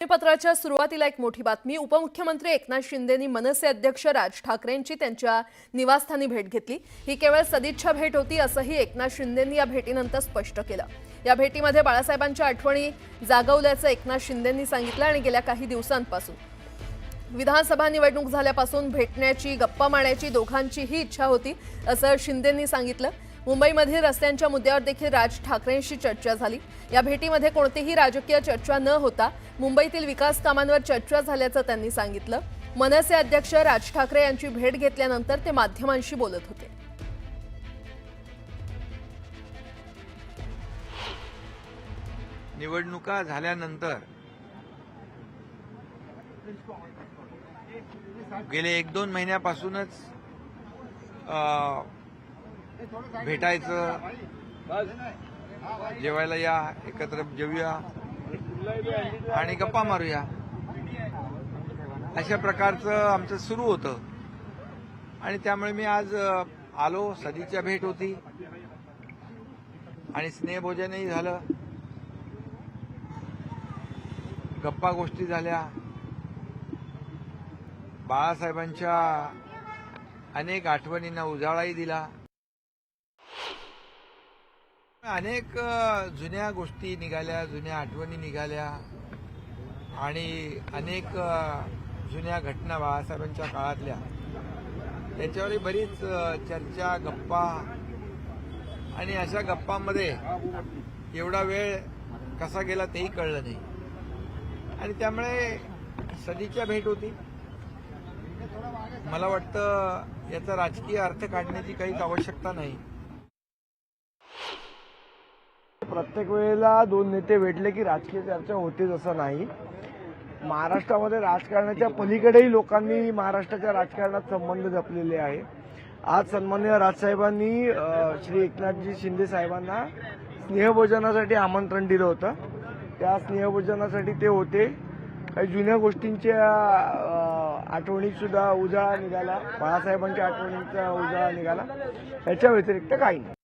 पत्राच्या सुरुवातीला एक मोठी बातमी। उपमुख्यमंत्री एकनाथ शिंदेंनी मनसे अध्यक्ष राज ठाकरेंची त्यांच्या निवासस्थानी भेट घेतली। ही केवळ सदिच्छा भेट होती असंही एकनाथ शिंदेंनी या भेटीनंतर स्पष्ट केलं। या भेटीमध्ये बाळासाहेबांच्या आठवणी जागवल्याचं एकनाथ शिंदेंनी सांगितलं आणि गेल्या काही दिवसांपासून विधानसभा निवडणूक झाल्यापासून भेटण्याची गप्पा मारण्याची दोघांचीही इच्छा होती असं शिंदेंनी सांगितलं। मुंबईमध्ये रस्त्यांच्या मुद्द्यावर देखील राज ठाकरेंशी चर्चा झाली। या भेटीमध्ये कोणतीही राजकीय चर्चा न होता मुंबईतील विकास कामांवर चर्चा झाल्याचं त्यांनी सांगितलं। मनसे अध्यक्ष राज ठाकरे यांची भेट घेतल्यानंतर ते माध्यमांशी बोलत होते। निवडणुका झाल्यानंतर गेले 1-2 महिन्यापासूनच भेटायचं, जेवायला या, एकत्र जेवूया आणि गप्पा मारूया अशा प्रकारचं आमचं सुरू होतं। आणि त्यामुळे मी आज आलो। सदिच्छा भेट होती आणि स्नेहभोजनही झालं, गप्पा गोष्टी झाल्या, बाळासाहेबांच्या अनेक आठवणींना उजाळाही दिला। अनेक जुन्या गोष्टी निघाल्या, जुन्या आठवणी निघाल्या आणि अनेक जुन्या घटना बाळासाहेबांच्या काळातल्या त्याच्यावरही बरीच चर्चा, गप्पा आणि अशा गप्पांमध्ये एवढा वेळ कसा गेला तेही कळलं नाही। आणि त्यामुळे सदिच्छा भेट होती। मला वाटतं याचा राजकीय अर्थ काढण्याची काहीच आवश्यकता नाही। प्रत्येक वेळेला दोन नेते भेटले की राजकीय चर्चा होतेच असं नाही। महाराष्ट्रामध्ये राजकारणाच्या पलीकडेही लोकांनी महाराष्ट्राच्या राजकारणात संबंध जपलेले आहे। आज सन्माननीय राजसाहेबांनी श्री एकनाथजी शिंदे साहेबांना स्नेहभोजनासाठी आमंत्रण दिलं होतं। त्या स्नेहभोजनासाठी ते होते। काही जुन्या गोष्टींच्या आठवणीत सुद्धा उजाळा निघाला, बाळासाहेबांच्या आठवणींचा उजाळा निघाला। याच्या व्यतिरिक्त काही नाही।